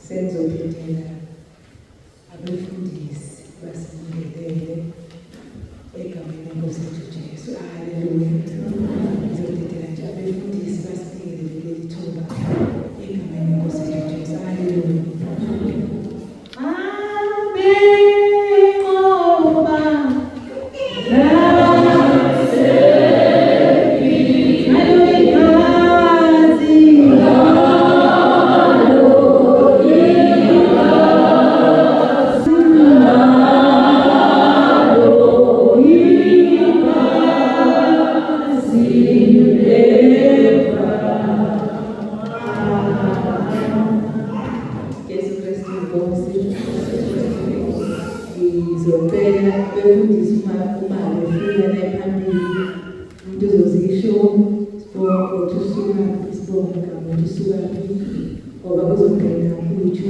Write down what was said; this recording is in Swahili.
senzobhedlela abefundisi basingelele egameni lenkosi yethu Jesu. Haleluya. Ngizobhedlela nje abefundisi basingelele leli thuba egameni lenkosi yethu Jesu. Haleluya. Ngoba kuzongena ukuthi